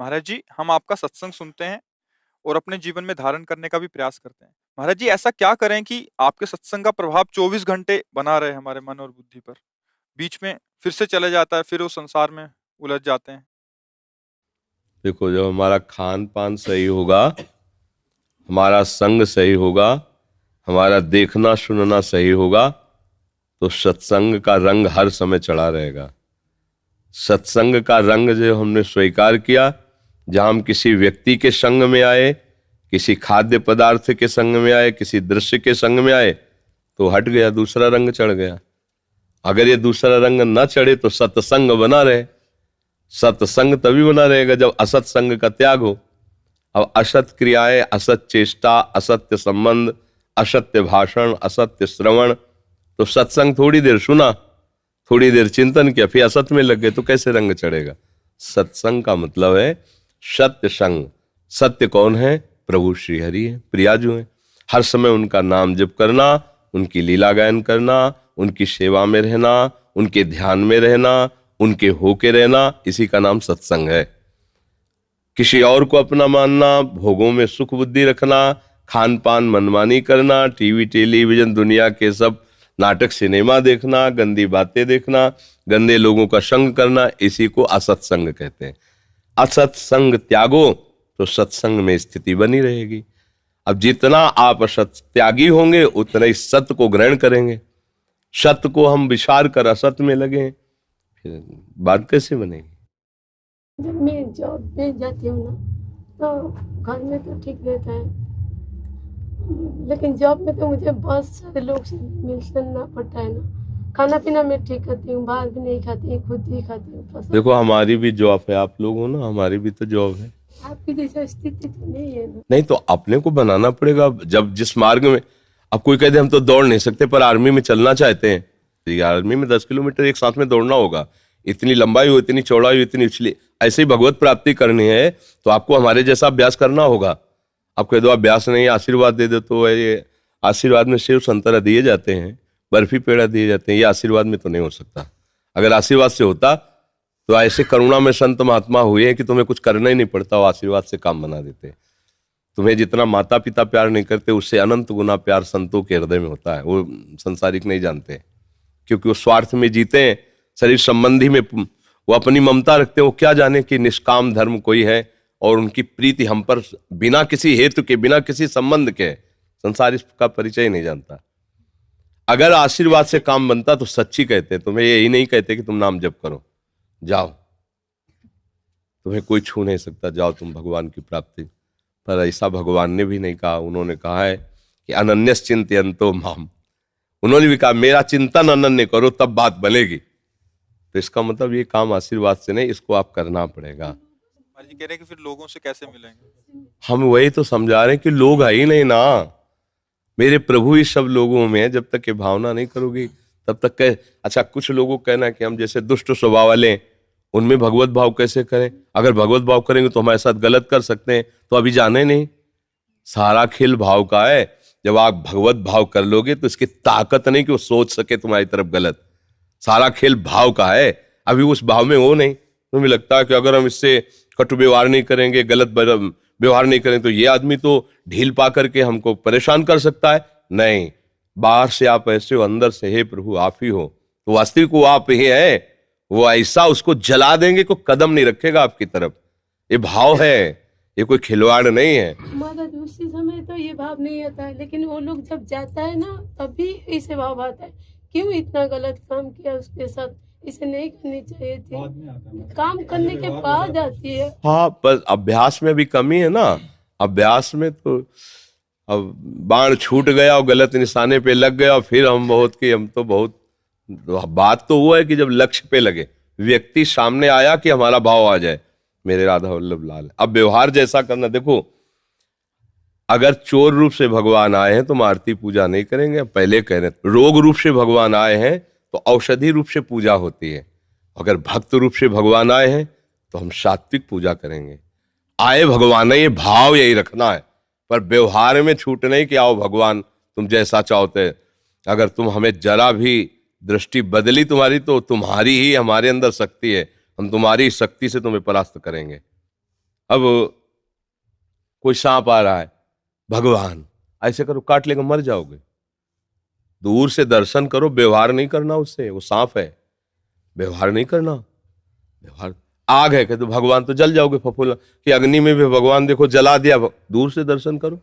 महाराज जी, हम आपका सत्संग सुनते हैं और अपने जीवन में धारण करने का भी प्रयास करते हैं। महाराज जी, ऐसा क्या करें कि आपके सत्संग का प्रभाव 24 घंटे बना रहे हमारे मन और बुद्धि पर? बीच में फिर से चले जाता है, फिर उस संसार में उलझ जाते हैं। देखो, जब हमारा खान पान सही होगा, हमारा संग सही होगा, हमारा देखना सुनना सही होगा, तो सत्संग का रंग हर समय चढ़ा रहेगा। सत्संग का रंग जो हमने स्वीकार किया, जहां हम किसी व्यक्ति के संग में आए, किसी खाद्य पदार्थ के संग में आए, किसी दृश्य के संग में आए, तो हट गया, दूसरा रंग चढ़ गया। अगर ये दूसरा रंग न चढ़े तो सत्संग बना रहे। सत्संग तभी बना रहेगा जब असत संग का त्याग हो। अब असत क्रियाएं, असत चेष्टा, असत्य संबंध, असत्य भाषण, असत्य श्रवण, तो सत्संग थोड़ी देर सुना, थोड़ी देर चिंतन किया, फिर असत में लग गए, तो कैसे रंग चढ़ेगा? सत्संग का मतलब है सत्य संग। सत्य कौन है? प्रभु श्री हरि है, प्रियाजू है। हर समय उनका नाम जप करना, उनकी लीला गायन करना, उनकी सेवा में रहना, उनके ध्यान में रहना, उनके होके रहना, इसी का नाम सत्संग है। किसी और को अपना मानना, भोगों में सुख बुद्धि रखना, खान पान मनमानी करना, टीवी टेलीविजन दुनिया के सब नाटक सिनेमा देखना, गंदी बातें देखना, गंदे लोगों का संग करना, इसी को असत्संग कहते हैं। असत्संग त्यागो तो सत्संग में स्थिति बनी रहेगी। अब जितना आप असत त्यागी होंगे उतना ही सत्य को ग्रहण करेंगे। सत्य को हम विचार कर असत में लगे, फिर बात कैसे बनेगी? जब मैं जॉब पे जाती हूँ ना, तो घर में तो ठीक रहता है, लेकिन जॉब में तो मुझे बहुत सारे लोग से मिलना पड़ता है ना। खाना पीना मैं ठीक करती हूँ, बाहर भी नहीं खाती, खुद ही खाती हूँ पसंद। देखो, हमारी भी जॉब है, आप लोग हो ना, हमारी भी तो जॉब है। आपकी जैसा स्थिति तो नहीं है ना। नहीं तो अपने को बनाना पड़ेगा। जब जिस मार्ग में, अब कोई कहते हम तो दौड़ नहीं सकते पर आर्मी में चलना चाहते हैं, तो आर्मी में 10 किलोमीटर एक साथ में दौड़ना होगा। इतनी लंबाई हो, इतनी चौड़ाई हो, इतनी उछली, ऐसे ही भगवत प्राप्ति करनी है तो आपको हमारे जैसा अभ्यास करना होगा। आप कह दो अभ्यास नहीं, आशीर्वाद दे दो, तो ये आशीर्वाद में सेव संतरा दिए जाते हैं, बर्फी पेड़ा दिए जाते हैं, ये आशीर्वाद में तो नहीं हो सकता। अगर आशीर्वाद से होता तो ऐसे करुणा में संत महात्मा हुए हैं कि तुम्हें कुछ करना ही नहीं पड़ता, वो आशीर्वाद से काम बना देते। तुम्हें जितना माता पिता प्यार नहीं करते, उससे अनंत गुना प्यार संतों के हृदय में होता है। वो संसारिक नहीं जानते, क्योंकि वो स्वार्थ में जीते हैं, शरीर संबंधी में वो अपनी ममता रखते हैं। वो क्या जाने कि निष्काम धर्म कोई है और उनकी प्रीति हम पर बिना किसी हेतु के, बिना किसी संबंध के, संसार इसका परिचय नहीं जानता। अगर आशीर्वाद से काम बनता तो सच्ची कहते, तुम्हें यही नहीं कहते कि तुम नाम जप करो, जाओ, तुम्हें कोई छू नहीं सकता, जाओ तुम भगवान की प्राप्ति। पर ऐसा भगवान ने भी नहीं कहा। उन्होंने कहा है कि अनन्यस चिंतयन्तो माम। उन्होंने भी कहा मेरा चिंतन अनन्य करो, तब बात बनेगी। तो इसका मतलब ये काम आशीर्वाद से नहीं, इसको आप करना पड़ेगा। महाराज जी कह रहे हैं कि फिर लोगों से कैसे मिलेंगे? हम वही तो समझा रहे हैं कि लोग है ही नहीं ना, मेरे प्रभु ही सब लोगों में है। जब तक ये भावना नहीं करोगी तब तक कह, अच्छा कुछ लोगों को कहना कि हम जैसे दुष्ट स्वभाव वाले, उनमें भगवत भाव कैसे करें? अगर भगवत भाव करेंगे तो हमारे साथ गलत कर सकते हैं, तो अभी जाने नहीं। सारा खेल भाव का है। जब आप भगवत भाव कर लोगे तो इसकी ताकत नहीं कि वो सोच सके तुम्हारी तरफ गलत। सारा खेल भाव का है। अभी उस भाव में हो नहीं, तो मुझे लगता है कि अगर हम इससे कटु व्यवहार नहीं करेंगे, गलत व्यवहार नहीं करें, तो ये आदमी तो ढील पा करके हमको परेशान कर सकता है। नहीं, बाहर से आप ऐसे हो, अंदर से हे प्रभु आप ही हो, तो वास्तविक वो आप ही है। वो ऐसा उसको जला देंगे को कदम नहीं रखेगा आपकी तरफ। ये भाव है, ये कोई खिलवाड़ नहीं है। महाराज उसी समय तो ये भाव नहीं आता है, लेकिन वो लोग जब जाता है ना तभी इसे भाव आता है, क्यों इतना गलत काम किया उसके साथ, इसे नहीं करनी चाहिए थी। काम करने के बाद आती है। हाँ, पर अभ्यास में भी कमी है ना। अभ्यास में तो अब बाण छूट गया और गलत निशाने पे लग गया, फिर हम तो बहुत बात तो वो है कि जब लक्ष्य पे लगे, व्यक्ति सामने आया कि हमारा भाव आ जाए, मेरे राधा वल्लभ लाल। अब व्यवहार जैसा करना। देखो, अगर चोर रूप से भगवान आए हैं तो हम आरती पूजा नहीं करेंगे। पहले कह रहे रोग रूप से भगवान आए हैं तो औषधि रूप से पूजा होती है। अगर भक्त रूप से भगवान आए हैं तो हम सात्विक पूजा करेंगे। आए भगवान है, ये भाव यही रखना है, पर व्यवहार में छूट नहीं कि आओ भगवान तुम जैसा चाहते। अगर तुम हमें जरा भी दृष्टि बदली तुम्हारी, तो तुम्हारी ही हमारे अंदर शक्ति है, हम तुम्हारी शक्ति से तुम्हें परास्त करेंगे। अब कोई सांप आ रहा है, भगवान ऐसे करो काट लेगा, मर जाओगे। दूर से दर्शन करो, व्यवहार नहीं करना उससे, वो सांप है, व्यवहार नहीं करना। व्यवहार आग है, कहते भगवान तो जल जाओगे, फफूला कि अग्नि में भी भगवान देखो जला दिया, दूर से दर्शन करो।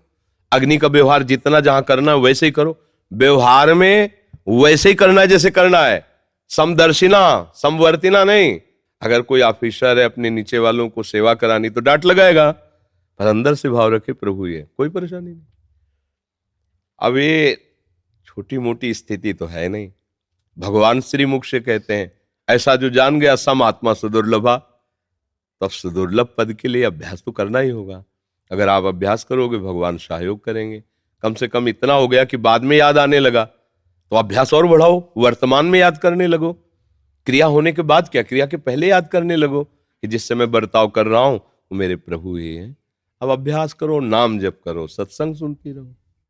अग्नि का व्यवहार जितना जहां करना है वैसे ही करो, व्यवहार में वैसे ही करना है जैसे करना है, समदर्शिना समवर्तिना नहीं। अगर कोई ऑफिसर है अपने नीचे वालों को सेवा करानी तो डांट लगाएगा, पर अंदर से भाव रखे प्रभु ये, कोई परेशानी नहीं। अब ये छोटी मोटी स्थिति तो है नहीं। भगवान श्री मुख से कहते हैं, ऐसा जो जान गया सम आत्मा सुदुर्लभा, तब सुदुर्लभ पद के लिए अभ्यास तो करना ही होगा। अगर आप अभ्यास करोगे भगवान सहयोग करेंगे। कम से कम इतना हो गया कि बाद में याद आने लगा, तो अभ्यास और बढ़ाओ, वर्तमान में याद करने लगो। क्रिया होने के बाद क्या, क्रिया के पहले याद करने लगो कि जिससे मैं बर्ताव कर रहा हूं वो मेरे प्रभु ही हैं। अब अभ्यास करो, नाम जप करो, सत्संग सुनती रहो।